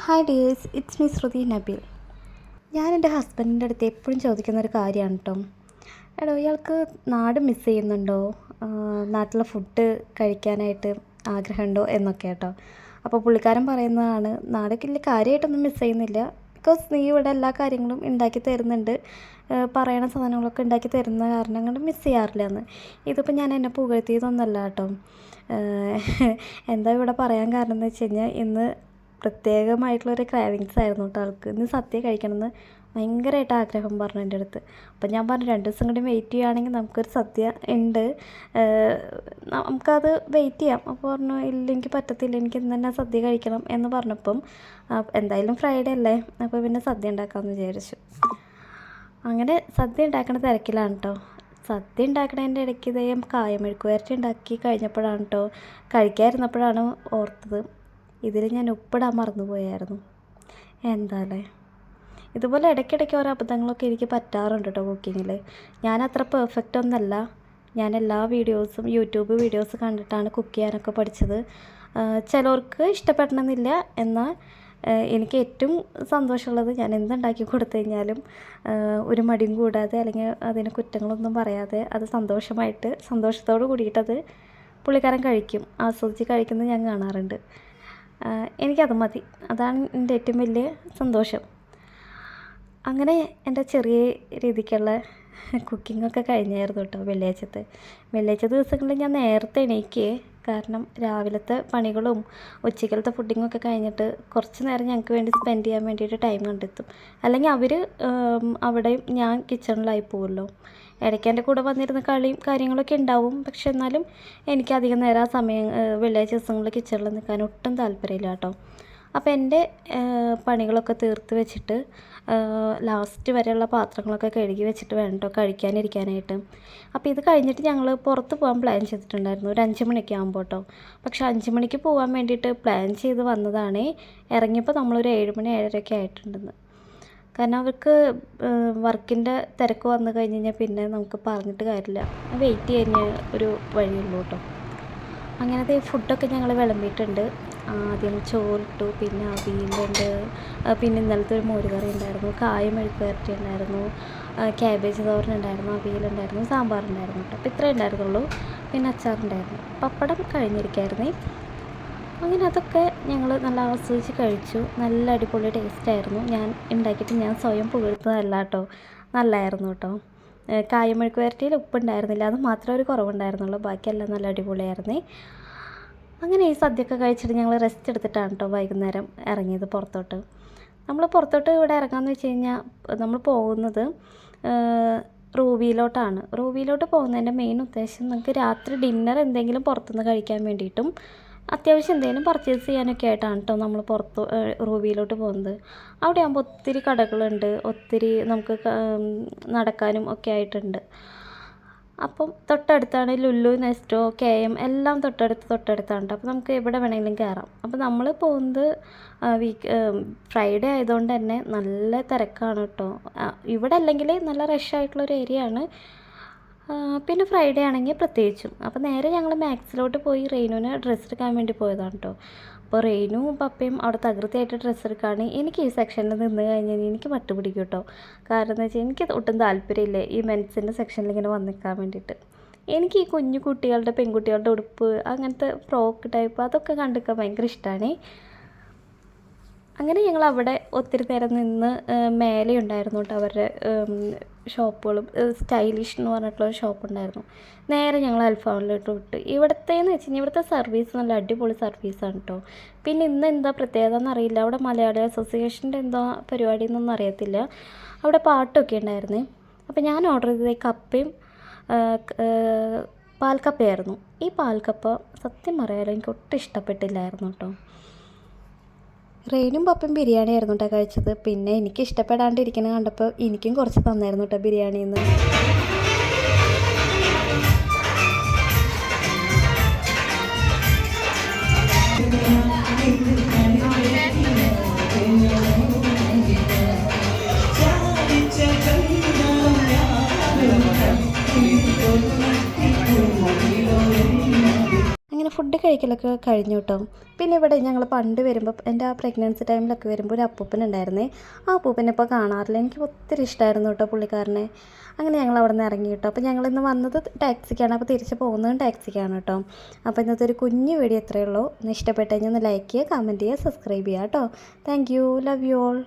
Hi dears, it's me ശ്രുതി നബീൽ. ഞാൻ എൻ്റെ ഹസ്ബൻഡിൻ്റെ അടുത്ത് എപ്പോഴും ചോദിക്കുന്നൊരു കാര്യമാണ് കേട്ടോ. എടോ, ഇയാൾക്ക് നാട് മിസ് ചെയ്യുന്നുണ്ടോ, നാട്ടിലെ ഫുഡ് കഴിക്കാനായിട്ട് ആഗ്രഹമുണ്ടോ എന്നൊക്കെ കേട്ടോ. അപ്പോൾ പുള്ളിക്കാരൻ പറയുന്നതാണ്, നാടൊക്കെ കാര്യമായിട്ടൊന്നും മിസ് ചെയ്യുന്നില്ല, ബിക്കോസ് നീ ഇവിടെ എല്ലാ കാര്യങ്ങളും ഉണ്ടാക്കി തരുന്നുണ്ട്, പറയണ സാധനങ്ങളൊക്കെ ഉണ്ടാക്കി തരുന്ന കാരണം കൊണ്ട് മിസ് ചെയ്യാറില്ല എന്ന്. ഇതിപ്പോൾ ഞാൻ എന്നെ പുകഴ്ത്തിയതൊന്നല്ല കേട്ടോ. എന്താ ഇവിടെ പറയാൻ കാരണം എന്ന് വെച്ച് കഴിഞ്ഞാൽ, ഇന്ന് പ്രത്യേകമായിട്ടുള്ളൊരു ക്രാവിങ്സ് ആയിരുന്നു കേട്ടോ ആൾക്ക്. ഇന്ന് സദ്യ കഴിക്കണമെന്ന് ഭയങ്കരമായിട്ട് ആഗ്രഹം പറഞ്ഞു എൻ്റെ അടുത്ത്. അപ്പം ഞാൻ പറഞ്ഞു 2 ദിവസം കൂടി വെയിറ്റ് ചെയ്യുകയാണെങ്കിൽ നമുക്കൊരു സദ്യ ഉണ്ട്, നമുക്കത് വെയിറ്റ് ചെയ്യാം. അപ്പോൾ പറഞ്ഞു ഇല്ല, എനിക്ക് പറ്റത്തില്ല, എനിക്ക് ഇന്ന് തന്നെ സദ്യ കഴിക്കണം എന്ന് പറഞ്ഞപ്പം എന്തായാലും ഫ്രൈഡേ അല്ലേ, അപ്പോൾ പിന്നെ സദ്യ ഉണ്ടാക്കാമെന്ന് വിചാരിച്ചു. അങ്ങനെ സദ്യ ഉണ്ടാക്കണ തിരക്കിലാണ് കേട്ടോ. സദ്യ ഉണ്ടാക്കണതിൻ്റെ ഇടയ്ക്ക് ഇതേ കായമെഴുക്ക് വരട്ടി ഉണ്ടാക്കി കഴിഞ്ഞപ്പോഴാണ് കേട്ടോ, കഴിക്കാതിരുന്നപ്പോഴാണ് ഓർത്തത് ഇതിൽ ഞാൻ ഉപ്പിടാൻ മറന്നുപോയായിരുന്നു. എന്താല്ലേ, ഇതുപോലെ ഇടയ്ക്കിടയ്ക്ക് ഓരോ അബദ്ധങ്ങളൊക്കെ എനിക്ക് പറ്റാറുണ്ട് കേട്ടോ കുക്കിങ്ങിൽ. ഞാനത്ര പെർഫെക്റ്റ് ഒന്നല്ല. ഞാൻ എല്ലാ വീഡിയോസും യൂട്യൂബ് വീഡിയോസ് കണ്ടിട്ടാണ് കുക്ക് ചെയ്യാനൊക്കെ പഠിച്ചത്. ചിലർക്ക് ഇഷ്ടപ്പെടണമെന്നില്ല, എന്നാൽ എനിക്ക് ഏറ്റവും സന്തോഷമുള്ളത് ഞാൻ എന്തുണ്ടാക്കി കൊടുത്തു കഴിഞ്ഞാലും ഒരു മടിയും കൂടാതെ അല്ലെങ്കിൽ അതിന് കുറ്റങ്ങളൊന്നും പറയാതെ അത് സന്തോഷത്തോട് കൂടിയിട്ടത് പുള്ളിക്കാരൻ കഴിക്കും, ആസ്വദിച്ച് കഴിക്കുന്നത് ഞാൻ കാണാറുണ്ട്. എനിക്കത് മതി, അതാണ് എൻ്റെ ഏറ്റവും വലിയ സന്തോഷം. അങ്ങനെ എൻ്റെ ചെറിയ രീതിക്കുള്ള കുക്കിങ്ങൊക്കെ കഴിഞ്ഞായിരുന്നു കേട്ടോ വെള്ളിയാഴ്ച ദിവസങ്ങളിൽ ഞാൻ നേരത്തെ എണീക്കേ. കാരണം രാവിലത്തെ പണികളും ഉച്ചക്കലത്തെ ഫുഡിങ്ങൊക്കെ കഴിഞ്ഞിട്ട് കുറച്ച് നേരം ഞങ്ങൾക്ക് വേണ്ടി സ്പെൻഡ് ചെയ്യാൻ വേണ്ടിയിട്ട് ടൈം കണ്ടെത്തും. അല്ലെങ്കിൽ അവർ അവിടെയും ഞാൻ കിച്ചണിലായി പോകുമല്ലോ. ഇടയ്ക്ക് എൻ്റെ കൂടെ വന്നിരുന്ന കളിയും കാര്യങ്ങളൊക്കെ ഉണ്ടാവും. പക്ഷെ എന്നാലും എനിക്ക് അധികം നേരം ആ സമയം വെള്ളിയാഴ്ച ദിവസങ്ങളിൽ കിച്ചണിൽ നിൽക്കാൻ ഒട്ടും താല്പര്യമില്ല കേട്ടോ. അപ്പോൾ എൻ്റെ പണികളൊക്കെ തീർത്ത് വെച്ചിട്ട് ലാസ്റ്റ് വരെയുള്ള പാത്രങ്ങളൊക്കെ കഴുകി വെച്ചിട്ട് വേണം കേട്ടോ കഴിക്കാനിരിക്കാനായിട്ട്. അപ്പോൾ ഇത് കഴിഞ്ഞിട്ട് ഞങ്ങൾ പുറത്ത് പോകാൻ പ്ലാൻ ചെയ്തിട്ടുണ്ടായിരുന്നു ഒരു 5 മണിയൊക്കെ ആകുമ്പോൾ കേട്ടോ. പക്ഷേ 5 മണിക്ക് പോകാൻ വേണ്ടിയിട്ട് പ്ലാൻ ചെയ്ത് വന്നതാണ്. ഇറങ്ങിയപ്പോൾ നമ്മളൊരു 7 മണി 7:30 ആയിട്ടുണ്ടെന്ന്. കാരണം അവർക്ക് വർക്കിൻ്റെ തിരക്ക് വന്നു കഴിഞ്ഞ് കഴിഞ്ഞാൽ പിന്നെ നമുക്ക് പറഞ്ഞിട്ട് കാര്യമില്ല, വെയിറ്റ് ചെയ്യുന്ന ഒരു വഴിയുള്ളൂ കേട്ടോ. അങ്ങനത്തെ ഫുഡൊക്കെ ഞങ്ങൾ വിളമ്പിയിട്ടുണ്ട്. ആദ്യം ചോറിട്ടു, പിന്നെ അവിയലുണ്ട്, പിന്നെ ഇന്നലത്തെ ഒരു മോരുകറി ഉണ്ടായിരുന്നു, കായമെഴുക്ക് വരട്ടി ഉണ്ടായിരുന്നു, ക്യാബേജ് തോരനുണ്ടായിരുന്നു, അവിയലുണ്ടായിരുന്നു, സാമ്പാറുണ്ടായിരുന്നു കേട്ടോ. അപ്പോൾ ഇത്രയേ ഉണ്ടായിരുന്നുള്ളൂ. പിന്നെ അച്ചാറുണ്ടായിരുന്നു, പപ്പടം കഴിഞ്ഞിരിക്കുകയായിരുന്നേ. അങ്ങനെ അതൊക്കെ ഞങ്ങൾ നല്ല ആസ്വദിച്ച് കഴിച്ചു. നല്ല അടിപൊളി ടേസ്റ്റായിരുന്നു. ഞാൻ ഉണ്ടാക്കിയിട്ട് ഞാൻ സ്വയം പുകഴ്ത്തുന്നതല്ല കേട്ടോ, നല്ലതായിരുന്നു കേട്ടോ. കായമെഴുക്ക് വരട്ടിയിൽ ഉപ്പുണ്ടായിരുന്നില്ല, അത് മാത്രമേ ഒരു കുറവുണ്ടായിരുന്നുള്ളൂ, ബാക്കിയെല്ലാം നല്ല അടിപൊളിയായിരുന്നേ. അങ്ങനെ ഈ സദ്യയൊക്കെ കഴിച്ചിട്ട് ഞങ്ങൾ റെസ്റ്റ് എടുത്തിട്ടാണ് കേട്ടോ വൈകുന്നേരം ഇറങ്ങിയത് പുറത്തോട്ട്. നമ്മൾ പുറത്തോട്ട് ഇവിടെ ഇറങ്ങാമെന്ന് വെച്ച് കഴിഞ്ഞാൽ നമ്മൾ പോകുന്നത് റൂബിയിലോട്ടാണ്. റൂബിയിലോട്ട് പോകുന്നതിൻ്റെ മെയിൻ ഉദ്ദേശം നമുക്ക് രാത്രി ഡിന്നർ എന്തെങ്കിലും പുറത്തുനിന്ന് കഴിക്കാൻ വേണ്ടിയിട്ടും അത്യാവശ്യം എന്തെങ്കിലും പർച്ചേസ് ചെയ്യാനൊക്കെ ആയിട്ടാണ് കേട്ടോ നമ്മൾ പുറത്ത് റൂബിയിലോട്ട് പോകുന്നത്. അവിടെ ആകുമ്പോൾ ഒത്തിരി കടകളുണ്ട്, ഒത്തിരി നമുക്ക് നടക്കാനും ഒക്കെ ആയിട്ടുണ്ട്. അപ്പം തൊട്ടടുത്താണ് ലുലു, നെസ്റ്റോ, KM എല്ലാം തൊട്ടടുത്താണ്. അപ്പോൾ നമുക്ക് എവിടെ വേണമെങ്കിലും കയറാം. അപ്പോൾ നമ്മൾ പോകുന്നത് ഫ്രൈഡേ ആയതുകൊണ്ട് തന്നെ നല്ല തിരക്കാണ് കേട്ടോ. ഇവിടെ അല്ലെങ്കിൽ നല്ല റഷായിട്ടുള്ളൊരു ഏരിയ ആണ്. പിന്നെ ഫ്രൈഡേ ആണെങ്കിൽ പ്രത്യേകിച്ചും. അപ്പോൾ നേരെ ഞങ്ങൾ മാക്സിലോട്ട് പോയി റെയിനുവിന് ഡ്രസ്സ് എടുക്കാൻ വേണ്ടി പോയതാണ് കേട്ടോ. അപ്പോൾ റെയിനും പപ്പയും അവിടെ തകൃതിയായിട്ട് ഡ്രസ്സ് എടുക്കുകയാണ്. എനിക്ക് ഈ സെക്ഷനിൽ നിന്ന് കഴിഞ്ഞാൽ എനിക്ക് മട്ടുപിടിക്കും കേട്ടോ. കാരണം എന്ന് വെച്ചാൽ എനിക്ക് ഒട്ടും താല്പര്യമില്ല ഈ മെൻസിൻ്റെ സെക്ഷനിൽ ഇങ്ങനെ വന്ന് നിൽക്കാൻ വേണ്ടിയിട്ട്. എനിക്ക് ഈ കുഞ്ഞു കുട്ടികളുടെ പെൺകുട്ടികളുടെ ഉടുപ്പ് അങ്ങനത്തെ ഫ്രോക്ക് ടൈപ്പ് അതൊക്കെ കണ്ടിരിക്കാൻ ഭയങ്കര ഇഷ്ടമാണ്. അങ്ങനെ ഞങ്ങൾ അവിടെ ഒത്തിരി നേരം നിന്ന് മേലെ ഉണ്ടായിരുന്നു കേട്ടോ അവരുടെ ഷോപ്പുകളും. സ്റ്റൈലിഷ് എന്ന് പറഞ്ഞിട്ടുള്ള ഒരു ഷോപ്പ് ഉണ്ടായിരുന്നു. നേരെ ഞങ്ങൾ അൽഫാമിലോട്ട് വിട്ടു. ഇവിടുത്തേന്ന് വെച്ച് കഴിഞ്ഞാൽ ഇവിടുത്തെ സർവീസ് നല്ല അടിപൊളി സർവീസാണ് കേട്ടോ. പിന്നെ ഇന്ന് എന്താ പ്രത്യേകത എന്നറിയില്ല, അവിടെ മലയാളി അസോസിയേഷൻ്റെ എന്താ പരിപാടി എന്നൊന്നും അറിയത്തില്ല. അവിടെ പാട്ടൊക്കെ ഉണ്ടായിരുന്നേ. അപ്പോൾ ഞാൻ ഓർഡർ ചെയ്തത് കപ്പയും പാൽക്കപ്പയായിരുന്നു. ഈ പാൽക്കപ്പ സത്യം പറയാലോ എനിക്ക് ഒട്ടും ഇഷ്ടപ്പെട്ടില്ലായിരുന്നു കേട്ടോ. റെയിനും പപ്പയും ബിരിയാണി ആയിരുന്നു കേട്ടോ കഴിച്ചത്. പിന്നെ എനിക്ക് ഇഷ്ടപ്പെടാണ്ടിരിക്കുന്നത് കണ്ടപ്പോൾ എനിക്കും കുറച്ച് തന്നായിരുന്നു കേട്ടോ ബിരിയാണിയിൽ നിന്ന്. അങ്ങനെ ഫുഡ് കഴിക്കലൊക്കെ കഴിഞ്ഞു കേട്ടോ. പിന്നെ ഇവിടെ ഞങ്ങൾ പണ്ട് വരുമ്പോൾ എൻ്റെ ആ പ്രഗ്നൻസി ടൈമിലൊക്കെ വരുമ്പോൾ ഒരു അപ്പൂപ്പനുണ്ടായിരുന്നേ. ആ അപ്പൂപ്പനെ ഇപ്പോൾ കാണാറില്ല. എനിക്ക് ഒത്തിരി ഇഷ്ടമായിരുന്നു കേട്ടോ പുള്ളിക്കാരനെ. അങ്ങനെ ഞങ്ങൾ അവിടെ നിന്ന് ഇറങ്ങി കേട്ടോ. അപ്പോൾ ഞങ്ങളിന്ന് വന്നത് ടാക്സിക്കാണ്, അപ്പോൾ തിരിച്ച് പോകുന്നതും ടാക്സിക്കാണ് കേട്ടോ. അപ്പോൾ ഇന്നത്തെ ഒരു കുഞ്ഞു വീഡിയോ ഇത്രയേ ഉള്ളൂ. ഇഷ്ടപ്പെട്ടു കഴിഞ്ഞാൽ ഒന്ന് ലൈക്ക് ചെയ്യുക, കമൻറ്റ് ചെയ്യുക, സബ്സ്ക്രൈബ് ചെയ്യുക കേട്ടോ. Thank you, love you all.